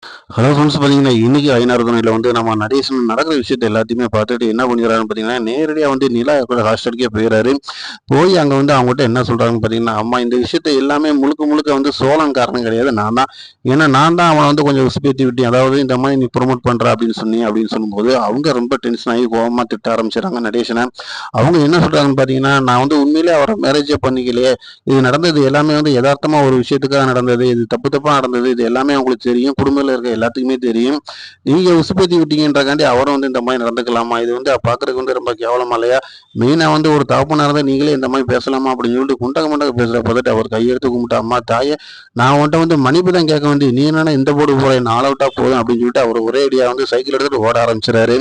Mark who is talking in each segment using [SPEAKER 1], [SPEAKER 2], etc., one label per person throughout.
[SPEAKER 1] Hello friends பார்த்தீங்கன்னா, இன்னைக்கு ஐநாறு துணையில வந்து நம்ம நடேசன் நடக்கிற விஷயத்த எல்லாத்தையுமே பார்த்துட்டு என்ன பண்ணிக்கிறாருன்னு பார்த்தீங்கன்னா, நேரடியா வந்து நிலா இருக்கிற ஹாஸ்டலுக்கே போயிறாரு. போய் அங்க வந்து அவங்ககிட்ட என்ன சொல்றாங்கன்னு பார்த்தீங்கன்னா, அம்மா இந்த விஷயத்த எல்லாமே முழுக்க முழுக்க வந்து சோழன் காரணம் கிடையாது. நான் தான். ஏன்னா நான் தான் அவன வந்து கொஞ்சம் உசுப்பேத்தி விட்டேன். அதாவது இந்த மாரி நீ ப்ரொமோட் பண்ற அப்படின்னு சொன்னி அப்படின்னு சொல்லும்போது, அவங்க ரொம்ப டென்ஷன் ஆகி கோவமா திட்ட ஆரம்பிச்சுறாங்க நடேசன. அவங்க என்ன சொல்றாங்கன்னு பார்த்தீங்கன்னா, நான் வந்து உண்மையிலேயே அவர மேரேஜே பண்ணிக்கலையே. இது நடந்தது எல்லாமே வந்து எதார்த்தமா ஒரு விஷயத்துக்காக நடந்தது. இது தப்பு தப்பா நடந்தது. இது எல்லாமே உங்களுக்கு தெரியும். குடும்பத்தில இருக்க எல்லாத்துக்குமே தெரியும். நீங்க உசுப்பேத்தி விட்டீங்கன்றக்காண்டி அவரும் வந்து இந்த மாரி நடந்துக்கலாமா? இது வந்து பார்க்கறதுக்கு வந்து ரொம்ப கேவலமா இல்லையா? மெயினா வந்து ஒரு தகப்பனா இருந்தா நீங்களே இந்த மாரி பேசலாமா? அப்படின்னு சொல்லிட்டு குண்டக்க மண்டக்க பேசுற பார்த்துட்டு அவர் கையெடுத்து கும்பிட்டு, அம்மா தாயே நான் உன்ட்ட வந்து மன்னிப்பு தான் கேட்க வேண்டியது. நீ என்னன்னா இந்த போடு போற என்ன ஆள விட்டா போதும் அப்படின்னு சொல்லிட்டு அவர் ஒரே அடியா வந்து சைக்கிள் எடுத்துட்டு ஓட ஆரம்பிச்சுறாரு.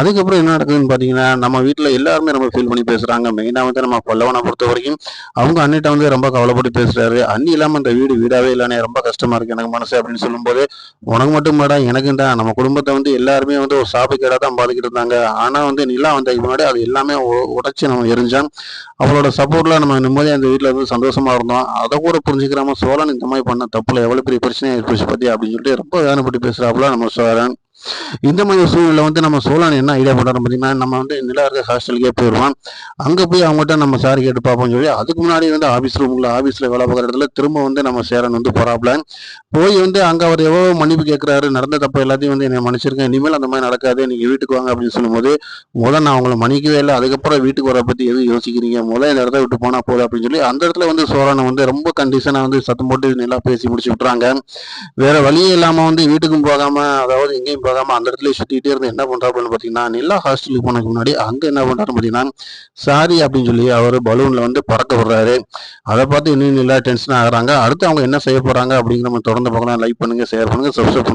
[SPEAKER 1] அதுக்கப்புறம் என்ன நடக்குதுன்னு பார்த்தீங்கன்னா, நம்ம வீட்ல எல்லாருமே ரொம்ப ஃபீல் பண்ணி பேசுறாங்க. மெயினா வந்து நம்ம பல்லவன பொறுத்தவரைக்கும், அவங்க அண்ணிட்ட வந்து ரொம்ப கவலைப்பட்டு பேசுறாரு. அண்ணி இல்லாம இந்த வீடு வீடாவே இல்லண்ணே ரொம்ப கஷ்டமா இருக்கு எனக்கு மனசு அப்படின்னு சொல்லும்போது, உனக்கு மட்டும் இல்லடா எனக்கும் தான். நம்ம குடும்பத்த வந்து எல்லாருமே வந்து ஒரு சாபக்கேடா தான் பாத்துக்கிட்டு இருந்தாங்க. ஆனா வந்து நிலா வந்ததுக்கு முன்னாடி அது எல்லாமே உடைச்சு நம்ம எரிஞ்சோம். அவளோட சப்போர்ட்ல நம்ம நிம்மதியா இந்த வீட்ல இருந்து சந்தோஷமா இருந்தோம். அத கூட புரிஞ்சுக்கிறாம சோழன் இந்த மாரி பண்ண தப்புல எவ்வளவு பெரிய பிரச்சனை ஆயிப்போச்சு பாத்தியா அப்படின்னு சொல்லிட்டு ரொம்ப வேதனைப்பட்டு பேசுறாப்புல நம்ம சோழன். இந்த மாதிரி ஒரு சூழ்நிலை வந்து நம்ம சோழன் என்ன ஐடியா பண்றாரு பார்த்தீங்கன்னா, நம்ம வந்து நிலா இருக்க ஹாஸ்டலுக்கே போயிடுவோம். அங்க போய் அவங்ககிட்ட நம்ம சாரி கேட்டு பார்ப்போம்னு சொல்லி, அதுக்கு முன்னாடி வந்து ஆஃபீஸ்ல வேலை பார்க்குற இடத்துல திரும்ப வந்து நம்ம சேரன் வந்து போறாப்ல. போய் வந்து அங்க அவர் எவ்வளவோ மன்னிப்பு கேட்கிறாரு. நடந்த தப்பு எல்லாத்தையும் வந்து என்னை மன்னிச்சிருங்க. இனிமேல் அந்த மாதிரி நடக்காது. நீங்க வீட்டுக்கு வாங்க அப்படின்னு சொல்லும்போது, நான் அவங்கள மன்னிக்கவே இல்ல. அதுக்கப்புறம் வீட்டுக்கு வர பத்தி எதுவும் யோசிக்கிறீங்க? இந்த இடத்த விட்டு போனா போதும் அப்படின்னு சொல்லி, அந்த இடத்துல வந்து சோழனை வந்து ரொம்ப கண்டிஷனா வந்து சத்தம் போட்டு நல்லா பேசி முடிச்சு விட்டுறாங்க. வேற வழியே இல்லாம வந்து வீட்டுக்கும் போகாம, அதாவது எங்கேயும் போகாம அந்த இடத்துலயே சுத்திட்டே இருந்து என்ன பண்றாப்புன்னு பார்த்தீங்கன்னா, நிலா ஹாஸ்டலுக்கு போனதுக்கு முன்னாடி அங்க என்ன பண்றாருன்னு பார்த்தீங்கன்னா, சாரி அப்படின்னு சொல்லி அவரு பலூன்ல வந்து பறக்க விடுறாரு. அத பார்த்து இன்னும் நிலா டென்ஷன் ஆகுறாங்க. அடுத்து அவங்க என்ன செய்ய போறாங்க அப்படிங்கிற நம்ம தொடர்ந்து பார்க்கலாம். லைக் பண்ணுங்க, ஷேர் பண்ணுங்க, சப்ஸ்கிரைப் பண்ணுங்க.